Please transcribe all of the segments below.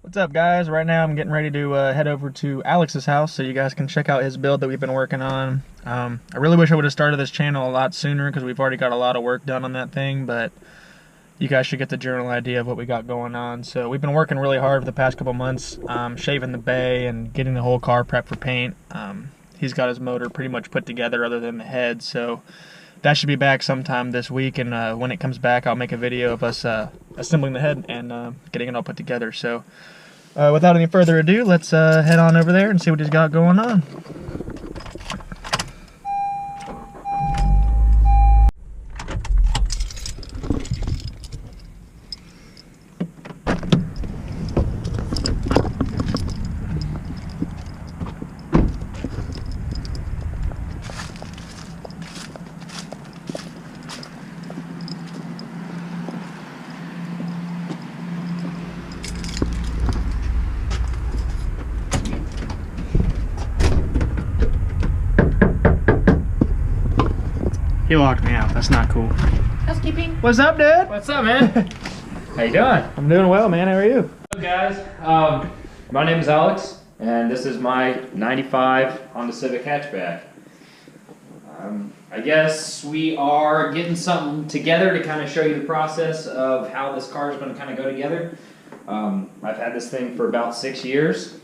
What's up, guys? Right now I'm getting ready to head over to Alex's house so you guys can check out his build that we've been working on. I really wish I would have started this channel a lot sooner because we've already got a lot of work done on that thing, but you guys should get the general idea of what we got going on. So we've been working really hard for the past couple months, shaving the bay and getting the whole car prepped for paint. He's got his motor pretty much put together other than the head, so that should be back sometime this week, and when it comes back I'll make a video of us assembling the head and getting it all put together. So without any further ado, let's head on over there and see what he's got going on. He locked me out. That's not cool. Housekeeping. What's up, dude? What's up, man? How you doing? I'm doing well, man. How are you? Hello, guys. My name is Alex, and this is my '95 Honda Civic hatchback. I guess we are getting something together to kind of show you the process of how this car is going to kind of go together. I've had this thing for about 6 years,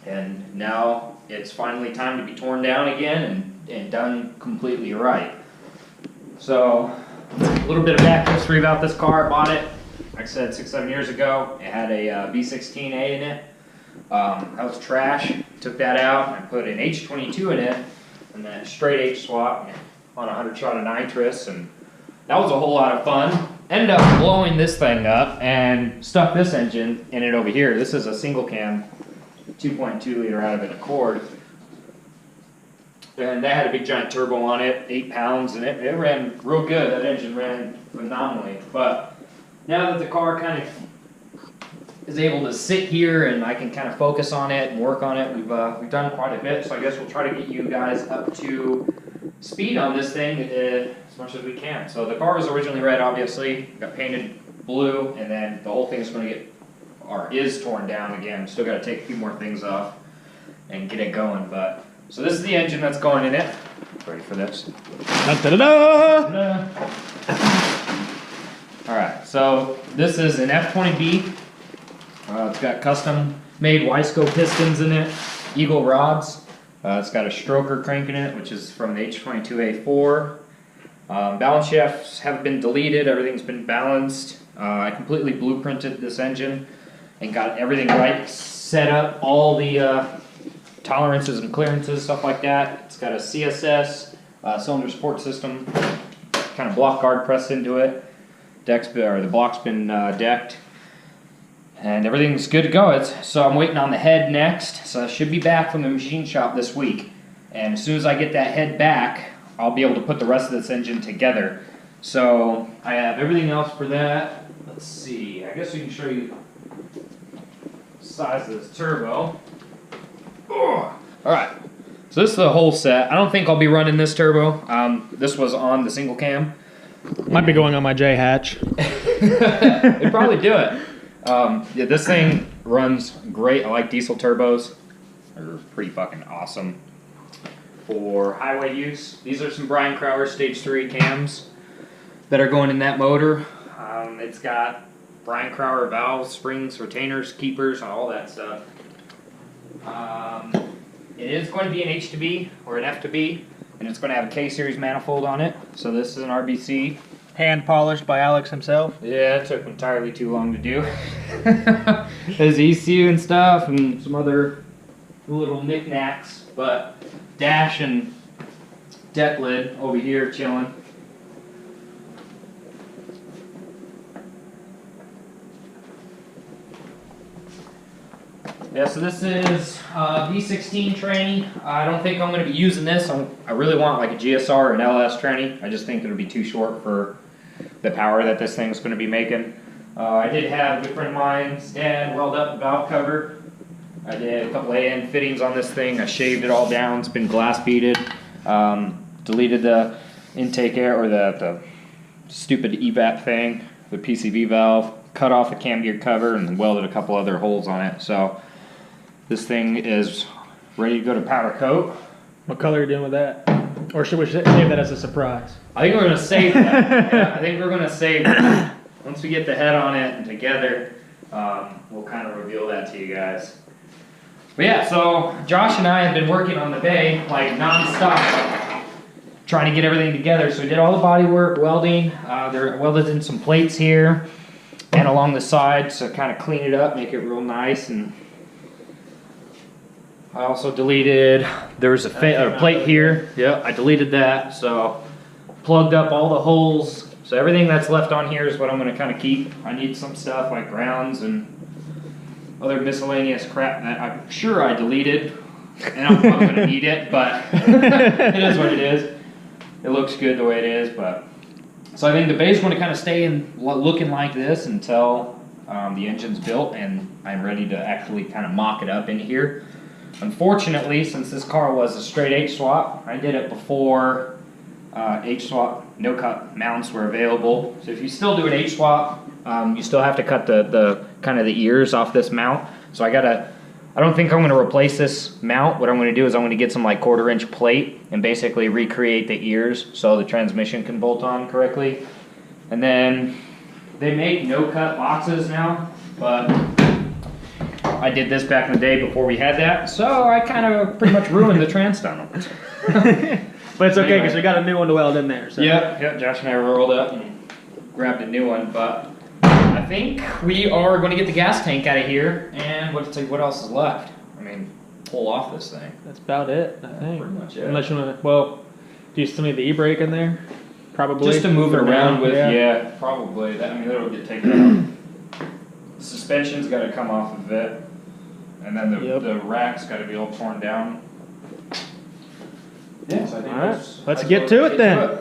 and now it's finally time to be torn down again and done completely right. So, a little bit of back history about this car. I bought it, like I said, 6-7 years ago. It had a V16A in it. That was trash. Took that out and I put an H22 in it, and then straight H swap on 100 shot of nitrous, and that was a whole lot of fun. Ended up blowing this thing up and stuck this engine in it over here. This is a single cam 2.2 liter out of an Accord. And that had a big giant turbo on it, 8 pounds, and it ran real good. That engine ran phenomenally. But now that the car kind of is able to sit here and I can kind of focus on it and work on it, we've done quite a bit. So I guess we'll try to get you guys up to speed on this thing as much as we can. So the car was originally red, obviously, got painted blue, and then the whole thing is going to get, or is torn down again. Still got to take a few more things off and get it going, but. So this is the engine that's going in it. Ready for this? Da-da-da! Alright, so this is an F20B. It's got custom made Wiseco pistons in it, Eagle rods. It's got a stroker crank in it, which is from the H22A4. Balance shafts have been deleted, everything's been balanced. I completely blueprinted this engine and got everything right, set up all the tolerances and clearances, stuff like that. It's got a CSS cylinder support system, kind of block guard pressed into it. The block's been decked, and everything's good to go. So I'm waiting on the head next. So I should be back from the machine shop this week, and as soon as I get that head back, I'll be able to put the rest of this engine together. So I have everything else for that. Let's see. I guess we can show you the size of this turbo. Alright, so this is the whole set. I don't think I'll be running this turbo. This was on the single cam. Might be going on my J hatch. It'd probably do it. Yeah, this thing runs great. I like diesel turbos. They're pretty fucking awesome for highway use. These are some Brian Crowder Stage 3 cams that are going in that motor. It's got Brian Crowder valves, springs, retainers, keepers, all that stuff. It is going to be an H2B or an F2B, and it's going to have a K-series manifold on it. So this is an RBC. Hand polished by Alex himself. Yeah, it took entirely too long to do. There's ECU and stuff and some other little knickknacks, but dash and deck lid over here chilling. Yeah, so this is V16 tranny. I don't think I'm going to be using this. I really want like a GSR or an LS tranny. I just think it'll be too short for the power that this thing's going to be making. I did have a good friend of mine's dad weld up the valve cover. I did a couple AN fittings on this thing. I shaved it all down. It's been glass beaded. Deleted the intake air, or the stupid evap thing, the PCV valve, cut off the cam gear cover and welded a couple other holes on it. So this thing is ready to go to powder coat. What color are you doing with that? Or should we save that as a surprise? I think we're gonna save that. Yeah, I think we're gonna save it. Once we get the head on it and together, we'll kind of reveal that to you guys. But yeah, so Josh and I have been working on the bay like non-stop, trying to get everything together. So we did all the body work, welding. They're welded in some plates here and along the sides to kind of clean it up, make it real nice. And I also deleted, there was a plate here. Yeah, I deleted that. So plugged up all the holes. So everything that's left on here is what I'm going to kind of keep. I need some stuff like grounds and other miscellaneous crap that I'm sure I deleted. And I'm probably going to need it, but it is what it is. It looks good the way it is, but... So I think the bay's going to kind of stay in looking like this until the engine's built and I'm ready to actually kind of mock it up in here. Unfortunately, since this car was a straight H-swap, I did it before H-swap no-cut mounts were available. So if you still do an H-swap, you still have to cut the kind of the ears off this mount. So I don't think I'm going to replace this mount. What I'm going to do is I'm going to get some like 1/4 inch plate and basically recreate the ears so the transmission can bolt on correctly. And then they make no-cut boxes now, but I did this back in the day before we had that, so I kind of pretty much ruined the trans tunnel. But it's okay because we got a new one to weld in there. So. Yeah, Josh and I rolled up and grabbed a new one, but I think we are going to get the gas tank out of here, and what else is left? I mean, pull off this thing. That's about it, I think. Pretty much it. Unless you want to, well, do you still need the e-brake in there? Probably. Just to move it around with, yeah. yeah, probably. I mean, that'll get taken out. The suspension's got to come off of it, and then the rack's got to be all torn down. Yeah, so I think all right, let's get to it then.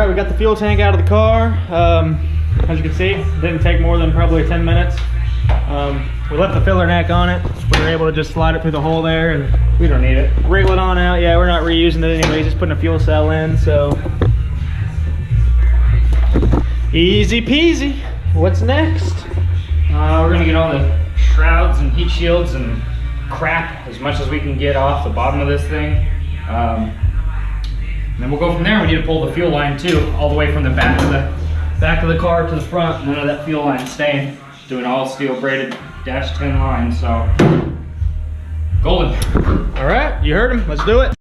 We got the fuel tank out of the car. As you can see, it didn't take more than probably 10 minutes. We left the filler neck on it. We were able to just slide it through the hole there and We don't need it. wriggle it on out. Yeah, we're not reusing it anyways, just putting a fuel cell in, so. Easy peasy. What's next? We're gonna get all the shrouds and heat shields and crap as much as we can get off the bottom of this thing. And then we'll go from there. We need to pull the fuel line too, all the way from the back of the car to the front. None of that fuel line staying. Doing all steel braided -10 line, so golden. All right, you heard him. Let's do it.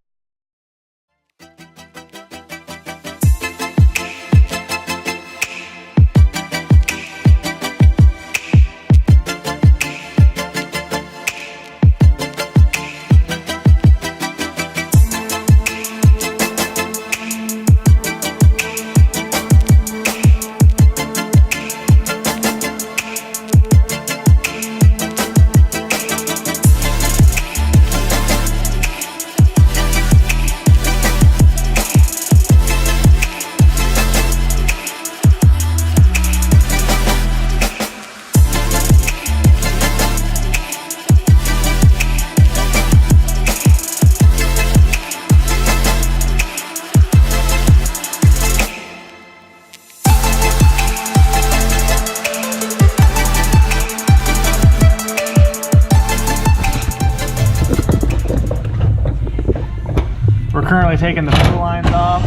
taking the fuel lines off.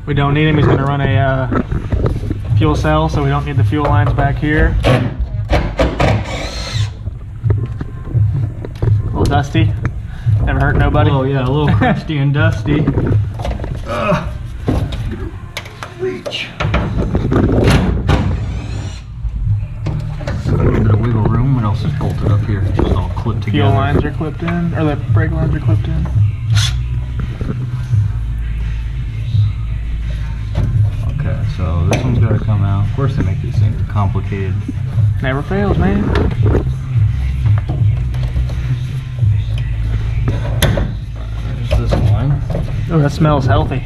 We don't need them. He's going to run a fuel cell, so we don't need the fuel lines back here. A little dusty. Never hurt nobody. Oh yeah, a little crusty and dusty. Reach. A little bit of wiggle room. What else is bolted up here? Just all clipped together. Fuel lines are clipped in, or the brake lines are clipped in. Okay, so this one's got to come out. Of course, they make these things complicated. Never fails, man. There's this line. Oh, that smells healthy.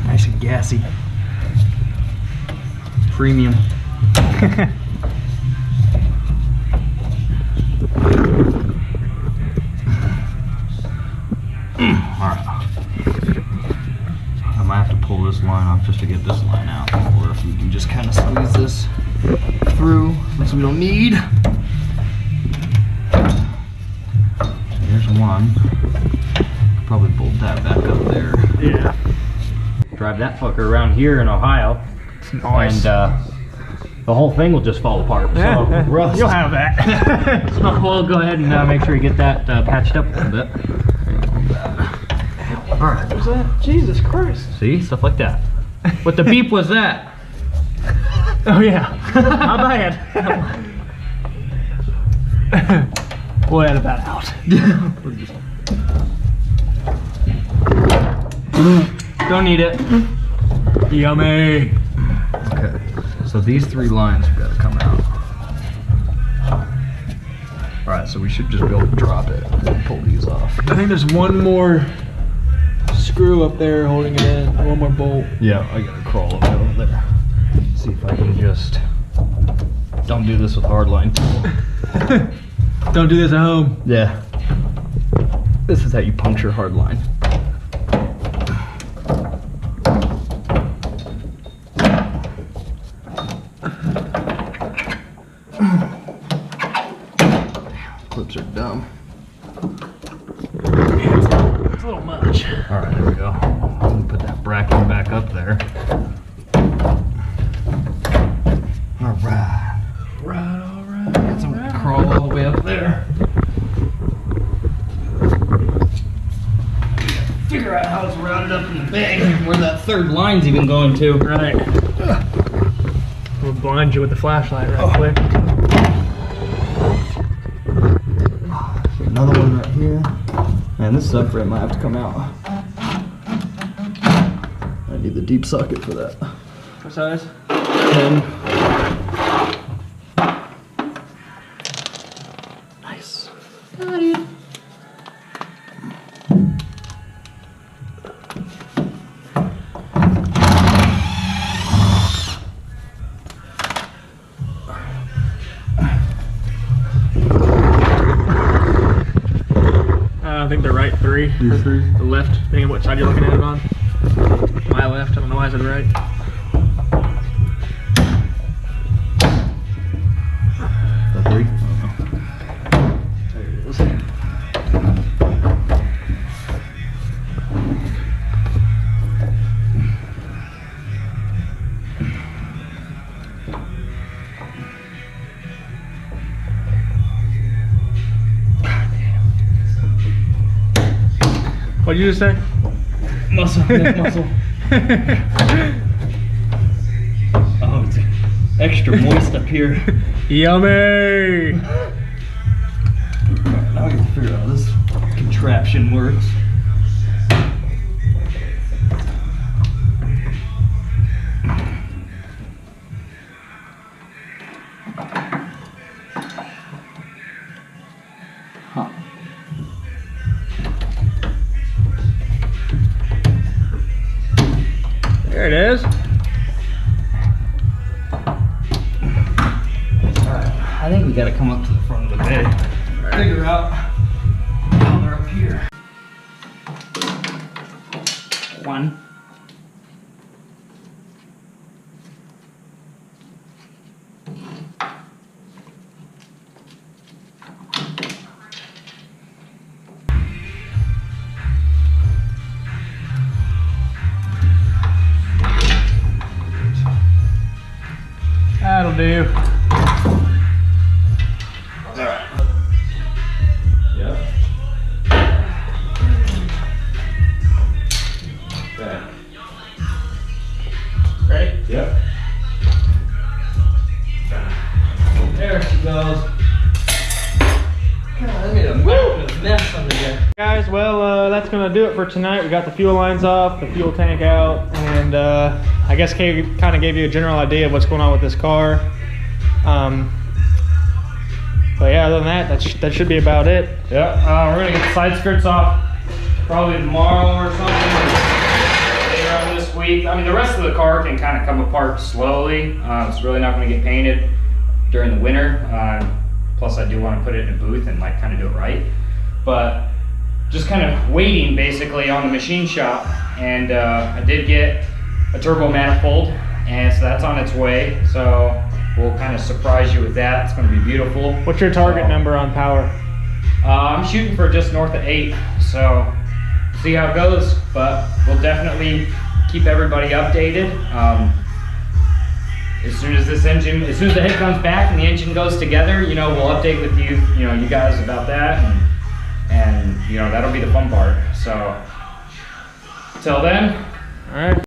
Nice and gassy. Premium. Alright. I might have to pull this line off just to get this line out. Or if we can just kind of squeeze this through, which we don't need. Here's one. Probably bolt that back up there. Yeah. Drive that fucker around here in Ohio. Nice. And the whole thing will just fall apart. So rust. You'll have that. So we'll go ahead and make sure we get that patched up a little bit. Alright. What was that? Jesus Christ. See? Stuff like that. What the beep was that? Oh yeah. My bad. We'll edit that out. Don't need it. Yummy. Okay. So these three lines have got to come out. Alright, so we should just be able to drop it and pull these off. I think there's one more screw up there holding it in. One more bolt. Yeah, I gotta crawl over there. See if I can just... Don't do this with hardline tool. Don't do this at home. Yeah. This is how you puncture hardline. Clips are dumb. It's a little much. Alright, there we go. I'm gonna put that bracket back up there. Alright. Alright. Got some crawl all the way up there. Figure out how it's routed up in the bag, where that third line's even going to. Right. We'll blind you with the flashlight right quick. Another one right here. Man, this subframe might have to come out. I need the deep socket for that. What size? 10. Nice. Got it. I think the right three. The left, depending on what side you're looking at it on. My left, I don't know why I said right. The 3? There it is. What'd you just say? Muscle, neck muscle. Oh, it's extra moist up here. Yummy! Now we can figure out how this contraption works. Huh. There it is. Alright, I think we gotta come up to the front of the bed. Figure out how they're up here. 1. do. Yep. Okay. Ready? Yep. There she goes. God, I made a massive mess under there. Guys, well, that's gonna do it for tonight. We got the fuel lines off, the fuel tank out, and I guess kind of gave you a general idea of what's going on with this car. But yeah, other than that, that should be about it. Yep. We're gonna get the side skirts off probably tomorrow or something. Later on this week. I mean, the rest of the car can kind of come apart slowly. It's really not going to get painted during the winter. Plus, I do want to put it in a booth and like kind of do it right. But just kind of waiting basically on the machine shop, and I did get a turbo manifold, and so that's on its way. So we'll kind of surprise you with that. It's going to be beautiful. What's your target number on power? I'm shooting for just north of 8, so see how it goes. But we'll definitely keep everybody updated. As soon as the head comes back and the engine goes together, you know, we'll update with you, you guys about that, and you know, that'll be the fun part. So till then, all right.